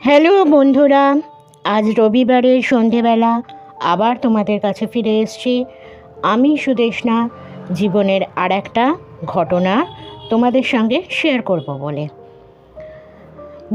Hello বন্ধুরা, আজ রবিবারের সন্ধেবেলা আবার তোমাদের কাছে ফিরে এসেছি। আমি সুদেষ্ণা, জীবনের আর একটা ঘটনা তোমাদের সঙ্গে শেয়ার করব বলে।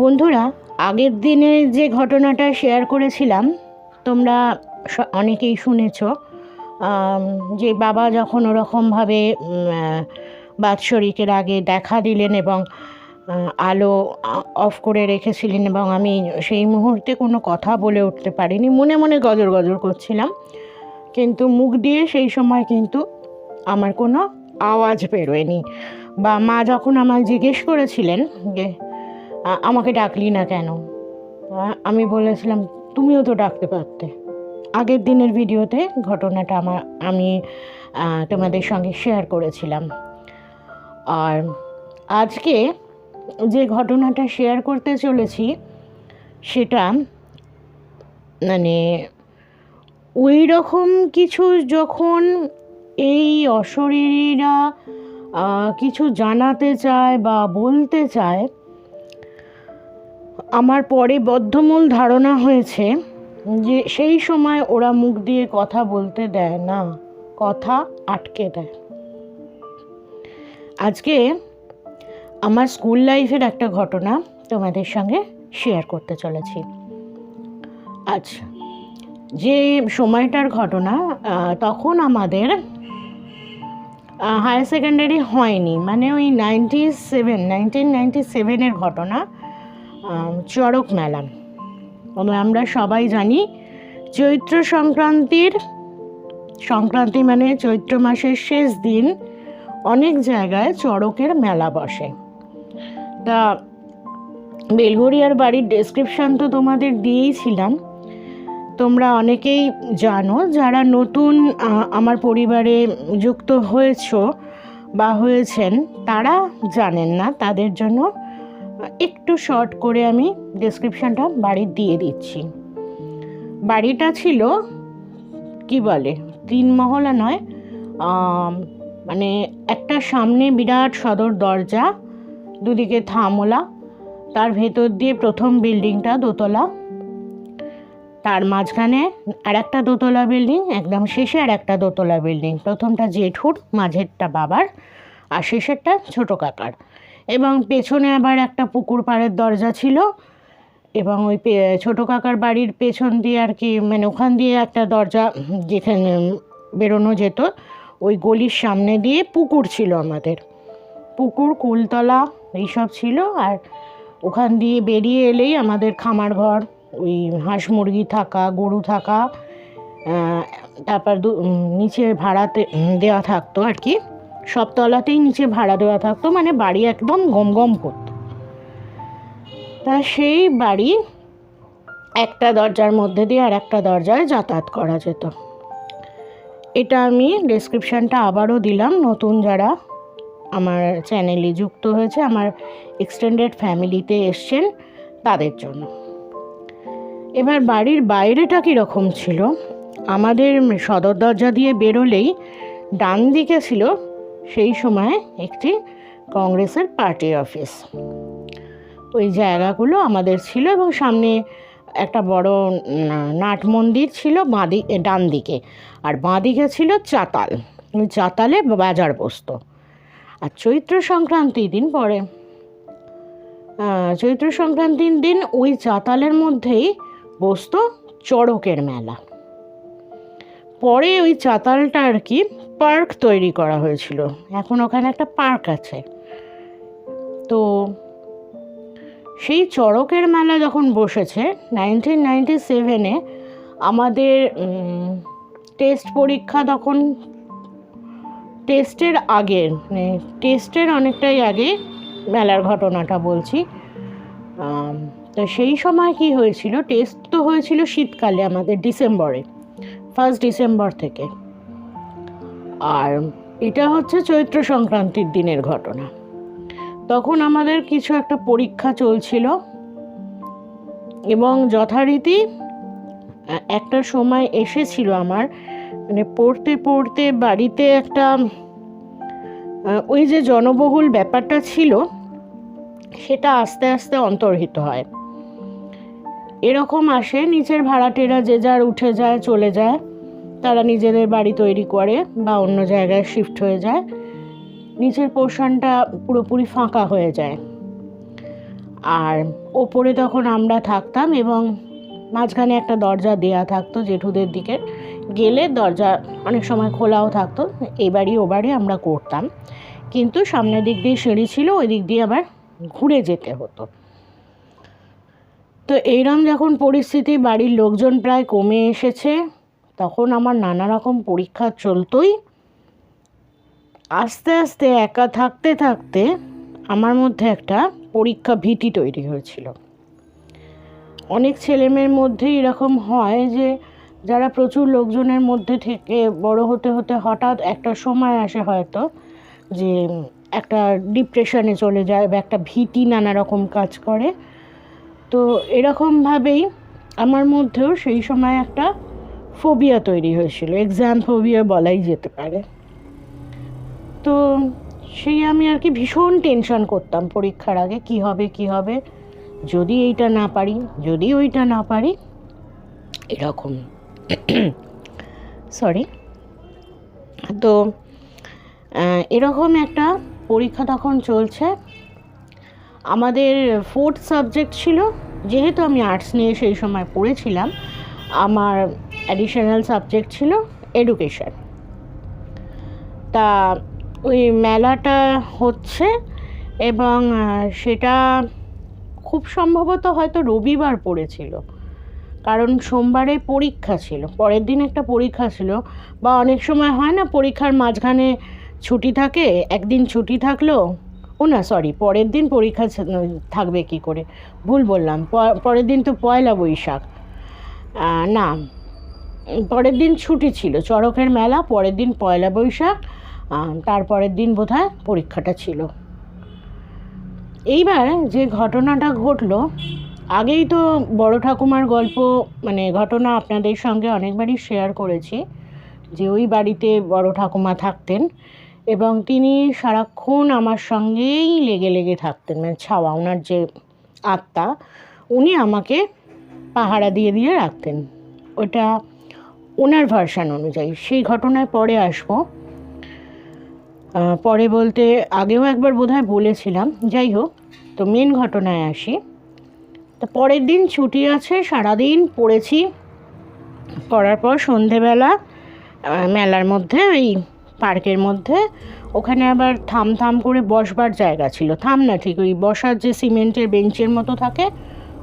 বন্ধুরা, আগের দিনে যে ঘটনাটা শেয়ার করেছিলাম তোমরা অনেকেই শুনেছ, যে বাবা যখন ওরকমভাবে বাৎসরিকের আগে দেখা দিলেন এবং আলো অফ করে রেখেছিলেন এবং আমি সেই মুহূর্তে কোনো কথা বলে উঠতে পারিনি, মনে মনে গজর গজর করছিলাম, কিন্তু মুখ দিয়ে সেই সময় কিন্তু আমার কোনো আওয়াজ বেরোয়নি। বা মা যখন আমায় জিজ্ঞেস করেছিলেন যে আমাকে ডাকলি না কেন, আমি বলেছিলাম তুমিও তো ডাকতে পারতে। আগের দিনের ভিডিওতে ঘটনাটা আমি তোমাদের সঙ্গে শেয়ার করেছিলাম। আর আজকে যে ঘটনাটা শেয়ার করতে চলেছি সেটা মানে ওই রকম কিছু, যখন এই অশরীরীরা কিছু জানাতে চায় বা বলতে চায়, আমার পরে বদ্ধমূল ধারণা হয়েছে যে সেই সময় ওরা মুখ দিয়ে কথা বলতে দেয় না, কথা আটকে দেয়। আজকে আমার স্কুল লাইফের একটা ঘটনা তোমাদের সঙ্গে শেয়ার করতে চলেছি। আচ্ছা, যে সময়টার ঘটনা, তখন আমাদের হায়ার সেকেন্ডারি হয়নি, মানে ওই 1997 ঘটনা। চড়ক মেলা আমরা সবাই জানি, চৈত্র সংক্রান্তি মানে চৈত্র মাসের শেষ দিন অনেক জায়গায় চড়কের মেলা বসে। তা বেলঘরিয়ার বাড়ির ডেসক্রিপশান তো তোমাদের দিয়েইছিলাম, তোমরা অনেকেই জানো। যারা নতুন আমার পরিবারে যুক্ত হয়েছো বা হয়েছেন তারা জানেন না, তাদের জন্য একটু শর্ট করে আমি ডেসক্রিপশানটা বাড়ির দিয়ে দিচ্ছি। বাড়িটা ছিল কি বলে, 3 মহলা নয়, মানে একটা সামনে বিরাট সদর দরজা, দুদিকে থামলা, তার ভেতর দিয়ে প্রথম বিল্ডিংটা দোতলা, তার মাঝখানে আর একটা দোতলা বিল্ডিং, একদম শেষে আর একটা দোতলা বিল্ডিং। প্রথমটা জেঠুর, মাঝেরটা বাবার, আর শেষেরটা ছোটো কাকার। এবং পেছনে আবার একটা পুকুর পাড়ের দরজা ছিল, এবং ওই ছোটো কাকার বাড়ির পেছন দিয়ে আর কি, মানে ওখান দিয়ে একটা দরজা যেখানে বেরোনো যেত, ওই গলির সামনে দিয়ে পুকুর ছিল আমাদের, পুকুর, কুলতলা এইসব ছিল। আর ওখান দিয়ে বেরিয়ে এলেই আমাদের খামার ঘর, ওই হাঁস মুরগি থাকা, গরু থাকা, তারপর নিচে ভাড়াতে দেওয়া থাকতো আর কি, সব তলাতেই নিচে ভাড়া দেওয়া থাকতো, মানে বাড়ি একদম গম গম করতো। তা সেই বাড়ি একটা দরজার মধ্যে দিয়ে আর একটা দরজায় যাতায়াত করা যেত। এটা আমি ডেসক্রিপশানটা আবারও দিলাম, নতুন যারা আমার চ্যানেলে যুক্ত হয়েছে, আমার এক্সটেন্ডেড ফ্যামিলিতে এসছেন তাদের জন্য। এবার বাড়ির বাইরেটা কীরকম ছিল, আমাদের সদর দরজা দিয়ে বেরোলেই ডান দিকে ছিল সেই সময় একটি কংগ্রেসের পার্টি অফিস। ওই জায়গাগুলো আমাদের ছিল, এবং সামনে একটা বড় নাট মন্দির ছিল ডান দিকে, আর বাঁ দিকে ছিল চাতাল। ওই চাতালে বাজার বসতো। আর চৈত্র সংক্রান্তির দিন ওই চাতালের মধ্যেই বসতো চড়কের মেলা। পরে ওই চাতালটা আর কি পার্ক তৈরি করা হয়েছিল, এখন ওখানে একটা পার্ক আছে। তো সেই চড়কের মেলা যখন বসেছে 1997-এ, আমাদের টেস্ট পরীক্ষা, তখন টেস্টের আগে, মানে টেস্টের অনেকটাই আগে মেলার ঘটনাটা বলছি। তো সেই সময় কি হয়েছিল, টেস্ট তো হয়েছিল শীতকালে আমাদের ডিসেম্বরে, 1 ডিসেম্বর থেকে, আর এটা হচ্ছে চৈত্র সংক্রান্তির দিনের ঘটনা। তখন আমাদের কিছু একটা পরীক্ষা চলছিল, এবং যথারীতি একটা সময় এসেছিল আমার, মানে পড়তে পড়তে বাড়িতে একটা ওই যে জনবহুল ব্যাপারটা ছিল সেটা আস্তে আস্তে অন্তর্হিত হয়। এরকম আসে, নিচের ভাড়াটেরা যে যার উঠে যায় চলে যায়, তারা নিজেদের বাড়ি তৈরি করে বা অন্য জায়গায় শিফট হয়ে যায়, নিচের পোর্শনটা পুরোপুরি ফাঁকা হয়ে যায়। আর ওপরে তখন আমরা থাকতাম এবং মাঝখানে একটা দরজা দেয়া থাকতো জেঠুদের দিকে, গেলে দরজা অনেক সময় খোলাও থাকতো, এই বাড়ি ও বাড়ি আমরা করতাম, কিন্তু সামনের দিক দিয়ে সিঁড়ি ছিল, ওই দিক দিয়ে আবার ঘুরে যেতে হতো। তো এইরকম যখন পরিস্থিতি, বাড়ির লোকজন প্রায় কমে এসেছে, তখন আমার নানা রকম পরীক্ষা চলতোই। আস্তে আস্তে একা থাকতে থাকতে আমার মধ্যে একটা পরীক্ষা ভীতি তৈরি হয়েছিল। অনেক ছেলেমেয়ের মধ্যেই এরকম হয় যে যারা প্রচুর লোকজনের মধ্যে থেকে বড় হতে হতে হঠাৎ একটা সময় আসে হয়তো যে একটা ডিপ্রেশনে চলে যায় বা একটা ভীতি নানা রকম কাজ করে। তো এরকমভাবেই আমার মধ্যেও সেই সময় একটা ফোবিয়া তৈরি হয়েছিল, এক্সাম ফোবিয়া বলাই যেতে পারে। তো সেই আমি আর কি ভীষণ টেনশন করতাম পরীক্ষার আগে, কি হবে কি হবে, যদি এইটা না পারি, যদি ওইটা না পারি, এরকম সরি। তো এরকম একটা পরীক্ষা তখন চলছে। আমাদের 4th সাবজেক্ট ছিল, যেহেতু আমি আর্টস নিয়ে সেই সময় পড়েছিলাম, আমার অ্যাডিশনাল সাবজেক্ট ছিল এডুকেশন। তা ওই মেলাটা হচ্ছে এবং সেটা খুব সম্ভবত হয়তো রবিবার পড়েছিল, কারণ সোমবারে পরীক্ষা ছিল, পরের দিন একটা পরীক্ষা ছিল। বা অনেক সময় হয় না পরীক্ষার মাঝখানে ছুটি থাকে, একদিন ছুটি থাকলো, ও না সরি, পরের দিন পরীক্ষা থাকবে কি করে, ভুল বললাম, পরের দিন তো পয়লা বৈশাখ, না পরের দিন ছুটি ছিল, চড়কের মেলা, পরের দিন পয়লা বৈশাখ, তারপরের দিন বোধহয় পরীক্ষাটা ছিল। এইবার যে ঘটনাটা ঘটলো, আগেই তো বড় ঠাকুমার গল্প মানে ঘটনা আপনাদের সঙ্গে অনেকবারই শেয়ার করেছি, যে ওই বাড়িতে বড় ঠাকুমা থাকতেন এবং তিনি সারাক্ষণ আমার সঙ্গেই লেগে লেগে থাকতেন, মানে ছাওয়া, ওনার যে আত্মা, উনি আমাকে পাহারা দিয়ে দিয়ে রাখতেন। ওটা ওনার ভার্সান অনুযায়ী, সেই ঘটনায় পরে আসবো। পরে বলতে আগেও একবার বোধহয় বলেছিলাম, যাই হোক, তো মেন ঘটনায় আসি। তো পরের দিন ছুটি আছে, সারাদিন পড়েছি, পড়ার পর সন্ধেবেলা মেলার মধ্যে, ওই পার্কের মধ্যে, ওখানে আবার থাম থাম করে বসবার জায়গা ছিল, থাম না ঠিক, ওই বসার যে সিমেন্টের বেঞ্চের মতো থাকে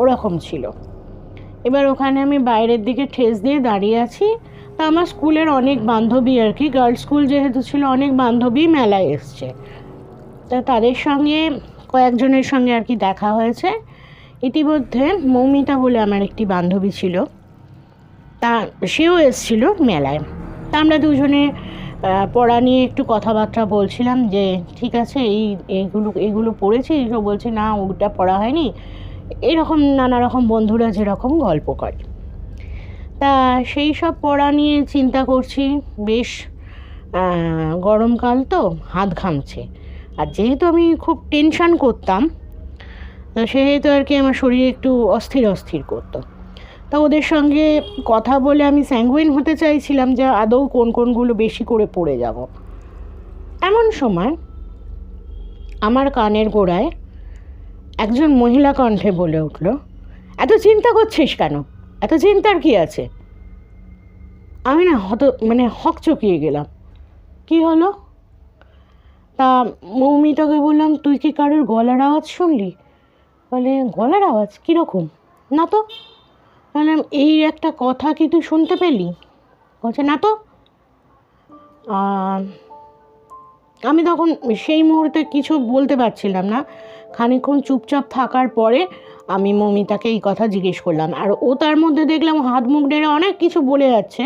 ওরকম ছিল। এবার ওখানে আমি বাইরের দিকে ঠেস দিয়ে দাঁড়িয়ে আছি। তা আমার স্কুলের অনেক বান্ধবী আর কি, গার্লস স্কুল যেহেতু ছিল, অনেক বান্ধবী মেলায় এসছে। তা তাদের সঙ্গে কয়েকজনের সঙ্গে আর কি দেখা হয়েছে। ইতিমধ্যে মৌমিতা বলে আমার একটি বান্ধবী ছিল, তা সেও এসছিল মেলায়। তা আমরা দুজনে পড়া নিয়ে একটু কথাবার্তা বলছিলাম, যে ঠিক আছে এইগুলো পড়েছি, এইসব বলছি, না ওটা পড়া হয়নি, এরকম নানা রকম বন্ধুরা যেরকম গল্প করে। তা সেই সব পড়া নিয়ে চিন্তা করছি, বেশ গরমকাল তো, হাত ঘামছে, আর যেহেতু আমি খুব টেনশান করতাম, তো সেহেতু আর কি আমার শরীরে একটু অস্থির অস্থির করতো। তা ওদের সঙ্গে কথা বলে আমি স্যাঙ্গুইন হতে চাইছিলাম যে আদৌ কোনগুলো বেশি করে পড়ে যাব। এমন সময় আমার কানের গোড়ায় একজন মহিলা কণ্ঠে বলে উঠল, এত চিন্তা করছিস কেন, এত চিন্তার কি আছে? আমি না হকচকিয়ে গেলাম, কি হলো? তা মৌমিতাকে বললাম, তুই কি কারোর গলার আওয়াজ শুনলি? বলে, গলার আওয়াজ কীরকম? না তো। বললাম, এই একটা কথা কি তুই শুনতে পেলি? বলছে, না তো। আমি তখন সেই মুহূর্তে কিছু বলতে পারছিলাম না। খানিকক্ষণ চুপচাপ থাকার পরে আমি মৌমিতাকে এই কথা জিজ্ঞেস করলাম, আর ও তার মধ্যে দেখলাম হাত মুখ নেড়ে অনেক কিছু বলে যাচ্ছে,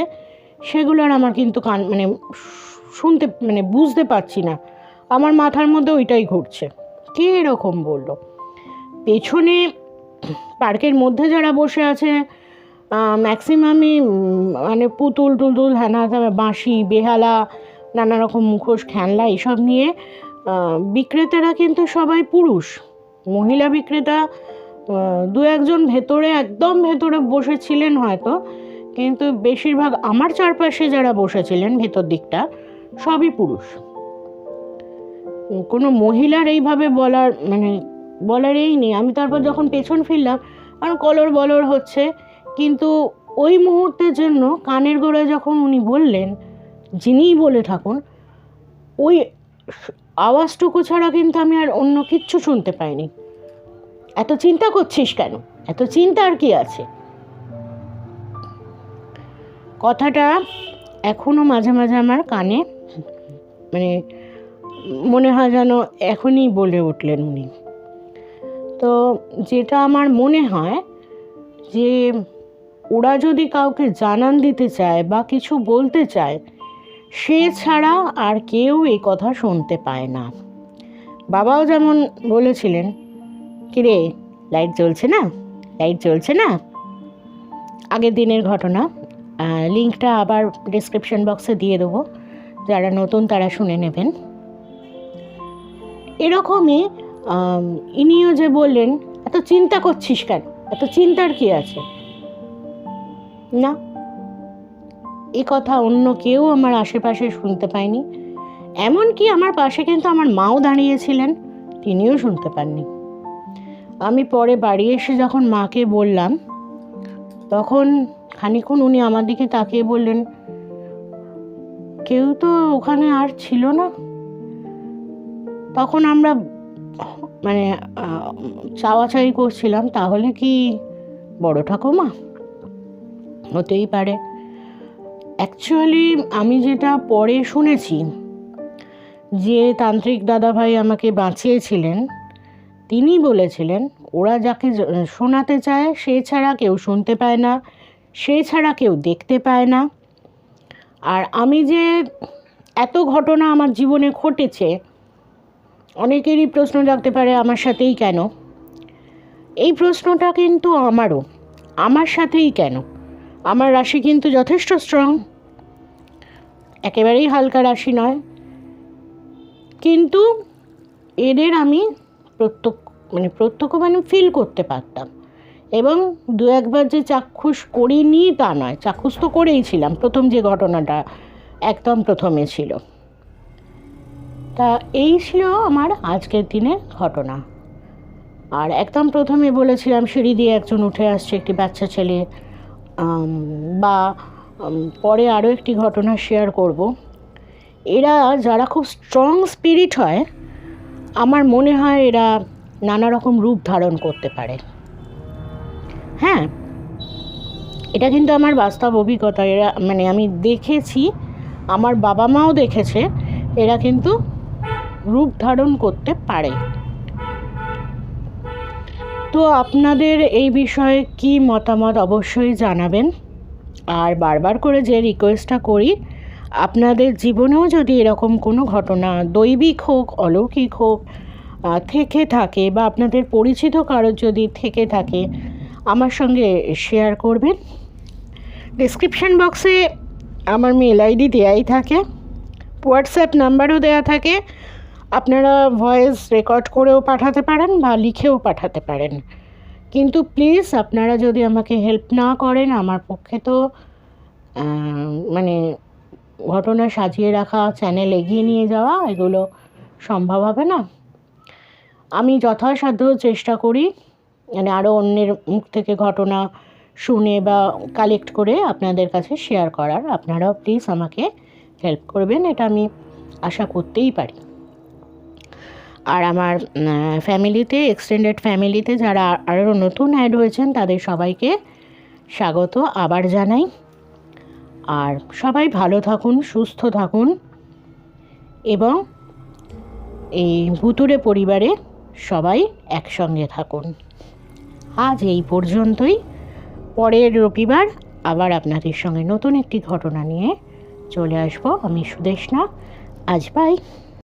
সেগুলো আর আমার কিন্তু শুনতে বুঝতে পারছি না, আমার মাথার মধ্যে ওইটাই ঘুরছে। কে এরকম বললো? পেছনে পার্কের মধ্যে যারা বসে আছে ম্যাক্সিমামই পুতুল টুতুল, হ্যানা বাঁশি, বেহালা, নানা রকম মুখোশ, খেলনা এসব নিয়ে বিক্রেতারা কিন্তু সবাই পুরুষ, মহিলা বিক্রেতা দু একজন ভেতরে, একদম ভেতরে বসেছিলেন হয়তো, কিন্তু বেশিরভাগ আমার চারপাশে যারা বসেছিলেন ভেতর দিকটা সবই পুরুষ। কোনো মহিলার এইভাবে বলারই নেই। আমি তারপর যখন পেছন ফিরলাম, কারণ কলর বলর হচ্ছে, কিন্তু ওই মুহূর্তের জন্য কানের গোড়ায় যখন উনি বললেন, যিনিই বলে থাকুন, ওই আওয়াজটুকু ছাড়া কিন্তু আমি আর অন্য কিচ্ছু শুনতে পাইনি। এত চিন্তা করছিস কেন? এত চিন্তা আর কি আছে? কথাটা এখনো মাঝে মাঝে আমার কানে মনে হয় যেন এখনই বলে উঠলেন উনি। তো যেটা আমার মনে হয় যে ওরা যদি কাউকে জানান দিতে চায় বা কিছু বলতে চায়, সে ছাড়া আর কেউ এই কথা শুনতে পায় না। বাবাও যেমন বলেছিলেন, কিরে লাইট জ্বলছে না, লাইট জ্বলছে না, আগের দিনের ঘটনা। লিঙ্কটা আবার ডেসক্রিপশন বক্সে দিয়ে দেবো, যারা নতুন তারা শুনে নেবেন। এরকমই ইনিও যে বললেন, এত চিন্তা করছিস কেন, এত চিন্তার কি আছে? না, এ কথা অন্য কেউ আমার আশেপাশে শুনতে পায়নি। এমনকি আমার পাশে কিন্তু আমার মাও দাঁড়িয়েছিলেন, তিনিও শুনতে পাননি। আমি পরে বাড়ি এসে যখন মাকে বললাম, তখন খানিকক্ষণ উনি আমার দিকে তাকিয়ে বললেন, কেউ তো ওখানে আর ছিল না। তখন আমরা চাওয়াচাই করছিলাম, তাহলে কি বড় ঠাকুমা? হতেই পারে। অ্যাকচুয়ালি আমি যেটা পরে শুনেছি, যে তান্ত্রিক দাদাভাই আমাকে বাঁচিয়েছিলেন, তিনি বলেছিলেন ওরা যাকে শোনাতে চায় সে ছাড়া কেউ শুনতে পায় না, সে ছাড়া কেউ দেখতে পায় না। আর আমি যে এত ঘটনা আমার জীবনে ঘটেছে, অনেকেরই প্রশ্ন জাগতে পারে আমার সাথেই কেন। এই প্রশ্নটা কিন্তু আমারও, আমার সাথেই কেন? আমার রাশি কিন্তু যথেষ্ট স্ট্রং, একেবারেই হালকা রাশি নয়। কিন্তু এদের আমি প্রত্যক্ষ ফিল করতে পারতাম, এবং দু একবার যে চাক্ষুষ করিনি তা নয়, চাক্ষুষ তো করেইছিলাম। প্রথম যে ঘটনাটা একদম প্রথমে ছিল, তা এই ছিল আমার আজকের দিনের ঘটনা। আর একদম প্রথমে বলেছিলাম সিঁড়ি দিয়ে একজন উঠে আসছে, একটি বাচ্চা ছেলে, বা পরে আরও একটি ঘটনা শেয়ার করব। এরা যারা খুব স্ট্রং স্পিরিট হয়, আমার মনে হয় এরা নানা রকম রূপ ধারণ করতে পারে। হ্যাঁ, এটা কিন্তু আমার বাস্তব অভিজ্ঞতা। এরা আমি দেখেছি, আমার বাবা মাও দেখেছে, এরা কিন্তু রূপ ধারণ করতে পারে। তো আপনাদের এই বিষয়ে কি মতামত অবশ্যই জানাবেন। আর বারবার করে যে রিকোয়েস্টটা করি, আপনাদের জীবনেও যদি এরকম কোনো ঘটনা দৈবিক হোক অলৌকিক হোক থেকে থাকে, বা আপনাদের পরিচিত কারোর যদি থেকে থাকে, আমার সঙ্গে শেয়ার করবেন। ডেসক্রিপশন বক্সে আমার মেল আইডি দেওয়াই থাকে, হোয়াটসঅ্যাপ নাম্বারও দেওয়া থাকে। আপনারা ভয়েস রেকর্ড করেও পাঠাতে পারেন বা লিখেও পাঠাতে পারেন। কিন্তু প্লিজ আপনারা যদি আমাকে হেল্প না করেন, আমার পক্ষে তো ঘটনা সাজিয়ে রাখা, চ্যানেল এগিয়ে নিয়ে যাওয়া, এগুলো সম্ভব হবে না। আমি যথাসাধ্য চেষ্টা করি আরও অন্যের মুখ থেকে ঘটনা শুনে বা কালেক্ট করে আপনাদের কাছে শেয়ার করার। আপনারাও প্লিজ আমাকে হেল্প করবেন, এটা আমি আশা করতেই পারি। আর আমার ফ্যামিলিতে, এক্সটেন্ডেড ফ্যামিলিতে যারা আরও নতুন অ্যাড হয়েছেন, তাদের সবাইকে স্বাগত আবার জানাই। আর সবাই ভালো থাকুন, সুস্থ থাকুন, এবং এই ভুতুড়ে পরিবারে সবাই একসঙ্গে থাকুন। আজ এই পর্যন্তই। পরের রবিবার আবার আপনাদের সঙ্গে নতুন একটি ঘটনা নিয়ে চলে আসব। আমি সুদেষ্ণা। আজ বাই।